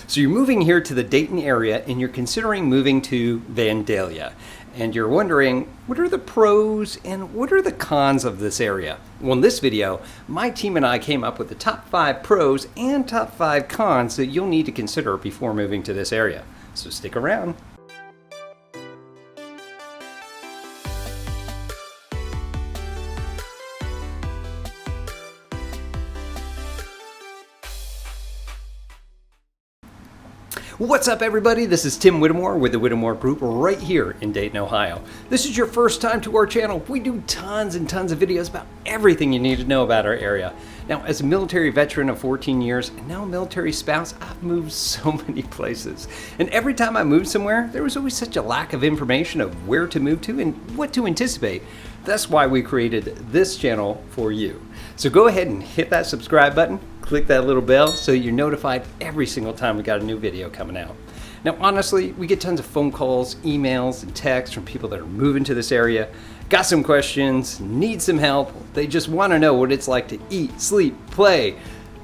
So you're moving here to the Dayton area and you're considering moving to Vandalia. And you're wondering, what are the pros and what are the cons of this area? Well, in this video, my team and I came up with the top 5 pros and top 5 cons that you'll need to consider before moving to this area. So stick around. What's up, everybody? This is Tim Whittemore with the Whittemore Group right here in Dayton, Ohio. This is your first time to our channel. We do tons and tons of videos about everything you need to know about our area. Now, as a military veteran of 14 years and now a military spouse, I've moved so many places. And every time I moved somewhere, there was always such a lack of information of where to move to and what to anticipate. That's why we created this channel for you. So go ahead and hit that subscribe button, click that little bell so you're notified every single time we got a new video coming out. Now, honestly, we get tons of phone calls, emails, and texts from people that are moving to this area, got some questions, need some help. They just want to know what it's like to eat, sleep, play,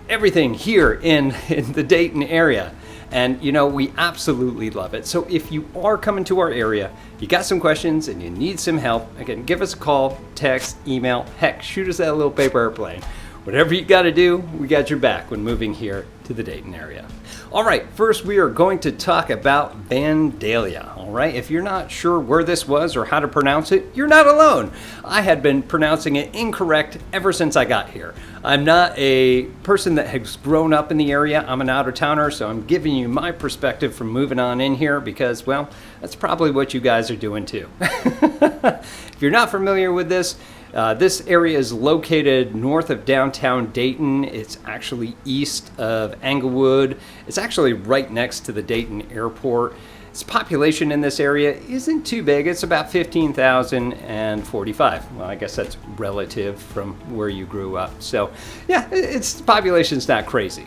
everything here in the Dayton area. And you know, we absolutely love it. So if you are coming to our area, you got some questions and you need some help, again, give us a call, text, email, heck, shoot us that little paper airplane. Whatever you got to do, we got your back when moving here to the Dayton area. All right, first we are going to talk about Vandalia. All right, if you're not sure where this was or how to pronounce it, you're not alone. I had been pronouncing it incorrect ever since I got here. I'm not a person that has grown up in the area. I'm an out-of-towner, so I'm giving you my perspective from moving on in here because, well, that's probably what you guys are doing too. If you're not familiar with this area is located north of downtown Dayton. It's actually east of Englewood. It's actually right next to the Dayton airport. Its population in this area isn't too big. It's about 15,045. Well, I guess that's relative from where you grew up. So yeah, its population's not crazy.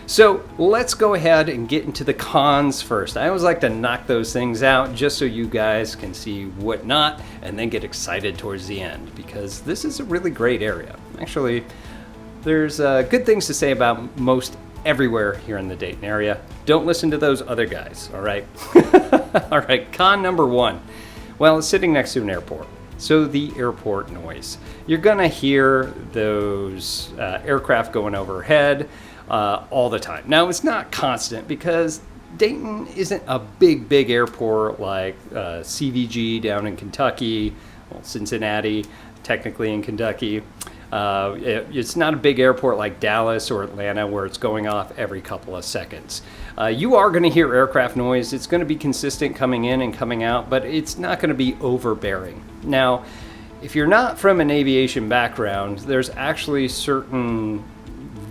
So let's go ahead and get into the cons first. I always like to knock those things out just so you guys can see what not and then get excited towards the end because this is a really great area. Actually, there's good things to say about most everywhere here in the Dayton area. Don't listen to those other guys, all right? All right, con number 1. Well, it's sitting next to an airport. So the airport noise. You're gonna hear those aircraft going overhead all the time. Now, it's not constant because Dayton isn't a big airport like CVG down in Kentucky, well, Cincinnati, technically in Kentucky. It's not a big airport like Dallas or Atlanta where it's going off every couple of seconds. You are going to hear aircraft noise. It's going to be consistent coming in and coming out, but it's not going to be overbearing. Now, if you're not from an aviation background, there's actually certain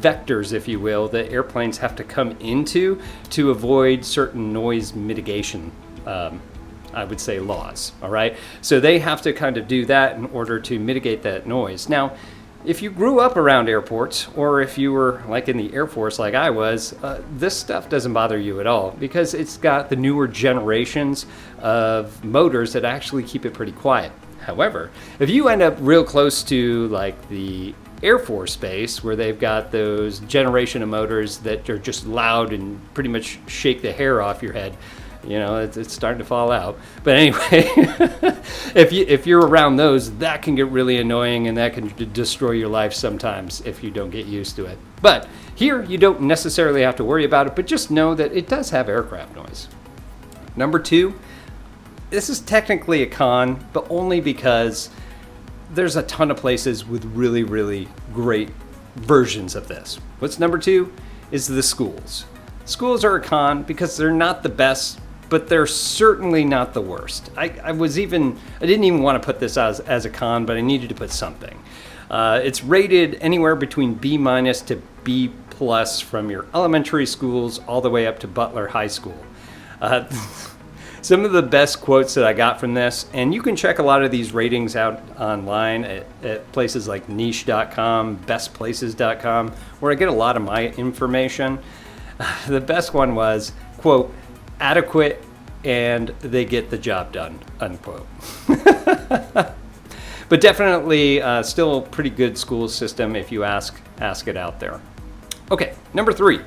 vectors, if you will, that airplanes have to come into to avoid certain noise mitigation, I would say, laws, all right? So they have to kind of do that in order to mitigate that noise. Now, if you grew up around airports, or if you were like in the Air Force like I was, this stuff doesn't bother you at all because it's got the newer generations of motors that actually keep it pretty quiet. However, if you end up real close to like the Air Force Base where they've got those generation of motors that are just loud and pretty much shake the hair off your head, you know, it's starting to fall out. But anyway, if you're around those, that can get really annoying and that can destroy your life sometimes if you don't get used to it. But here, you don't necessarily have to worry about it, but just know that it does have aircraft noise. Number 2, this is technically a con, but only because there's a ton of places with really great versions of this. What's number 2 is the schools. Schools are a con because they're not the best, but they're certainly not the worst. I didn't even want to put this as a con, but I needed to put something. It's rated anywhere between B- to B+ from your elementary schools all the way up to Butler High School. Some of the best quotes that I got from this, and you can check a lot of these ratings out online at places like niche.com, bestplaces.com, where I get a lot of my information. The best one was, quote, adequate and they get the job done, unquote. But definitely still a pretty good school system if you ask it out there. Okay, number 3.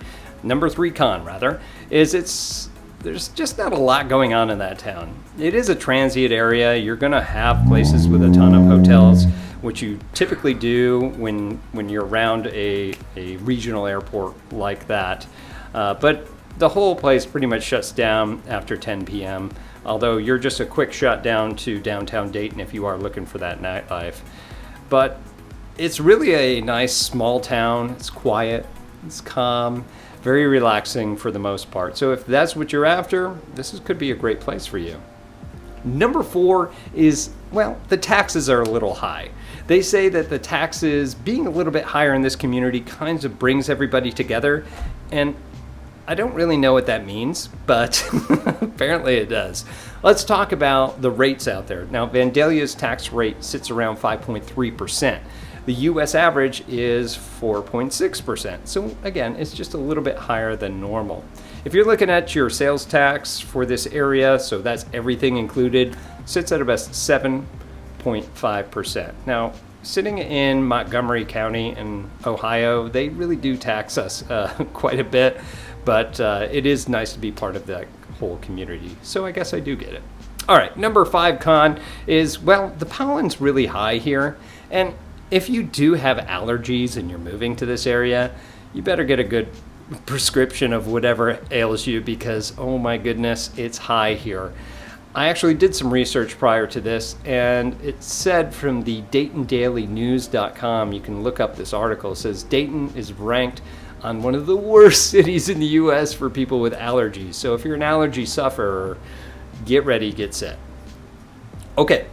Number 3 con, rather, is there's just not a lot going on in that town. It is a transient area. You're going to have places with a ton of hotels, which you typically do when you're around a regional airport like that. But the whole place pretty much shuts down after 10 p.m., although you're just a quick shot down to downtown Dayton if you are looking for that nightlife. But it's really a nice small town. It's quiet, it's calm, very relaxing for the most part. So if that's what you're after, could be a great place for you. Number 4 is, well, the taxes are a little high. They say that the taxes being a little bit higher in this community kind of brings everybody together, and I don't really know what that means, but apparently it does. Let's talk about the rates out there. Now, Vandalia's tax rate sits around 5.3%. The U.S. average is 4.6%. So again, it's just a little bit higher than normal. If you're looking at your sales tax for this area, so that's everything included, sits at about 7.5%. Now, sitting in Montgomery County in Ohio, they really do tax us quite a bit, but it is nice to be part of that whole community. So I guess I do get it. All right, number 5 con is, well, the pollen's really high here, and if you do have allergies and you're moving to this area, you better get a good prescription of whatever ails you, because oh my goodness, it's high here. I actually did some research prior to this, and it said from the DaytonDailyNews.com, you can look up this article, it says Dayton is ranked on one of the worst cities in the U.S. for people with allergies. So if you're an allergy sufferer, get ready, get set. Okay.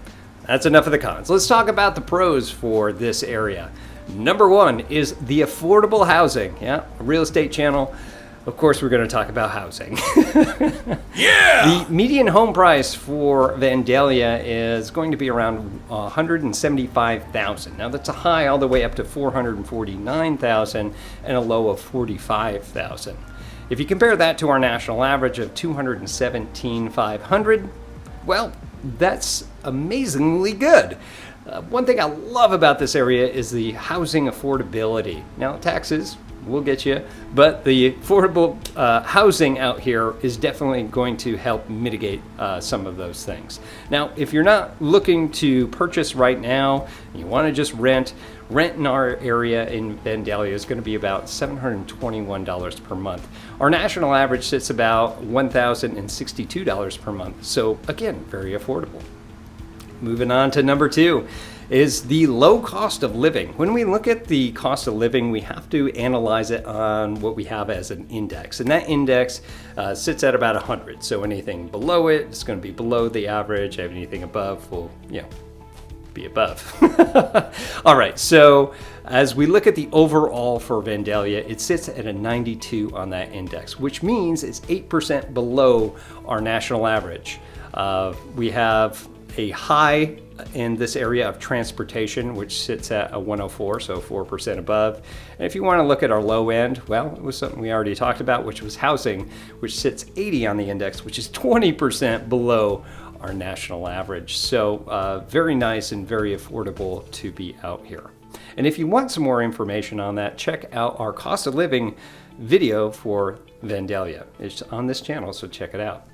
That's enough of the cons. Let's talk about the pros for this area. Number 1 is the affordable housing. Yeah, a real estate channel. Of course, we're going to talk about housing. Yeah! The median home price for Vandalia is going to be around $175,000. Now, that's a high all the way up to $449,000 and a low of $45,000. If you compare that to our national average of $217,500, well, that's amazingly good. One thing I love about this area is the housing affordability. Now, taxes will get you, but the affordable housing out here is definitely going to help mitigate some of those things. Now, if you're not looking to purchase right now, and you want to just rent in our area in Vandalia is going to be about $721 per month. Our national average sits about $1,062 per month. So again, very affordable. Moving on to number 2 is the low cost of living. When we look at the cost of living, we have to analyze it on what we have as an index. And that index sits at about 100. So anything below it is going to be below the average. Anything above will, be above. All right, so as we look at the overall for Vandalia, it sits at a 92 on that index, which means it's 8% below our national average. We have a high in this area of transportation, which sits at a 104, so 4% above. And if you want to look at our low end, well, it was something we already talked about, which was housing, which sits 80 on the index, which is 20% below our national average. So very nice and very affordable to be out here. And if you want some more information on that, check out our cost of living video for Vandalia. It's on this channel, so check it out.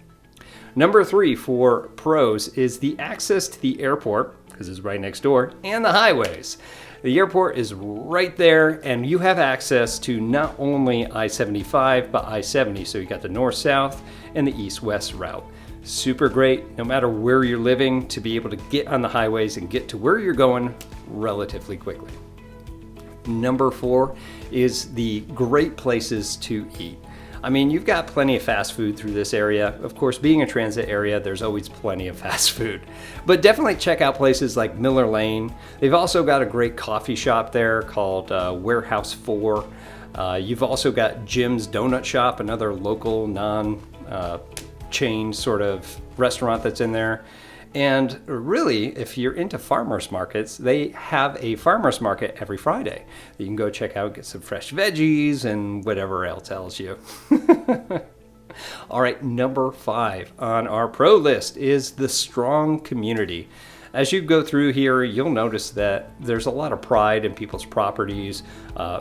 Number 3 for pros is the access to the airport, because it's right next door, and the highways. The airport is right there, and you have access to not only I-75, but I-70. So you got the north-south and the east-west route. Super great, no matter where you're living, to be able to get on the highways and get to where you're going relatively quickly. Number 4 is the great places to eat. I mean, you've got plenty of fast food through this area. Of course, being a transit area, there's always plenty of fast food. But definitely check out places like Miller Lane. They've also got a great coffee shop there called Warehouse 4. You've also got Jim's Donut Shop, another local non-chain sort of restaurant that's in there. And really, if you're into farmers markets, they have a farmers market every Friday. You can go check out, get some fresh veggies and whatever else ails you. All right, number 5 on our pro list is the strong community. As you go through here, you'll notice that there's a lot of pride in people's properties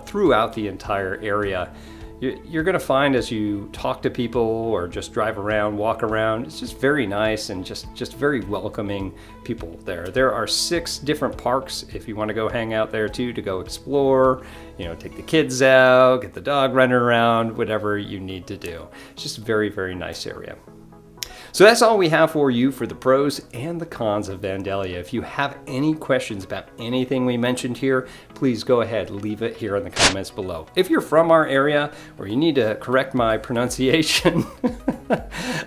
throughout the entire area. you're going to find as you talk to people or just drive around, walk around, it's just very nice and just very welcoming people there. There are 6 different parks if you want to go hang out there too, to go explore, take the kids out, get the dog running around, whatever you need to do. It's just a very, very nice area. So that's all we have for you for the pros and the cons of Vandalia. If you have any questions about anything we mentioned here, please go ahead, leave it here in the comments below. If you're from our area or you need to correct my pronunciation,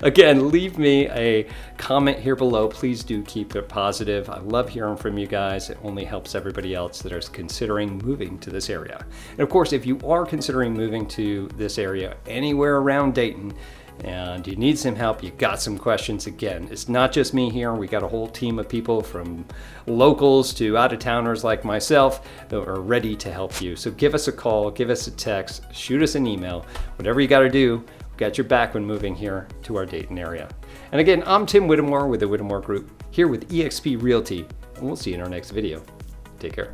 again, leave me a comment here below. Please do keep it positive. I love hearing from you guys. It only helps everybody else that is considering moving to this area. And of course, if you are considering moving to this area anywhere around Dayton, and you need some help, you got some questions, again, it's not just me here. We got a whole team of people from locals to out-of-towners like myself that are ready to help you. So give us a call, give us a text, shoot us an email, whatever you got to do. We've got your back when moving here to our Dayton area. And again, I'm Tim Whittemore with the Whittemore Group here with eXp Realty, and we'll see you in our next video. Take care.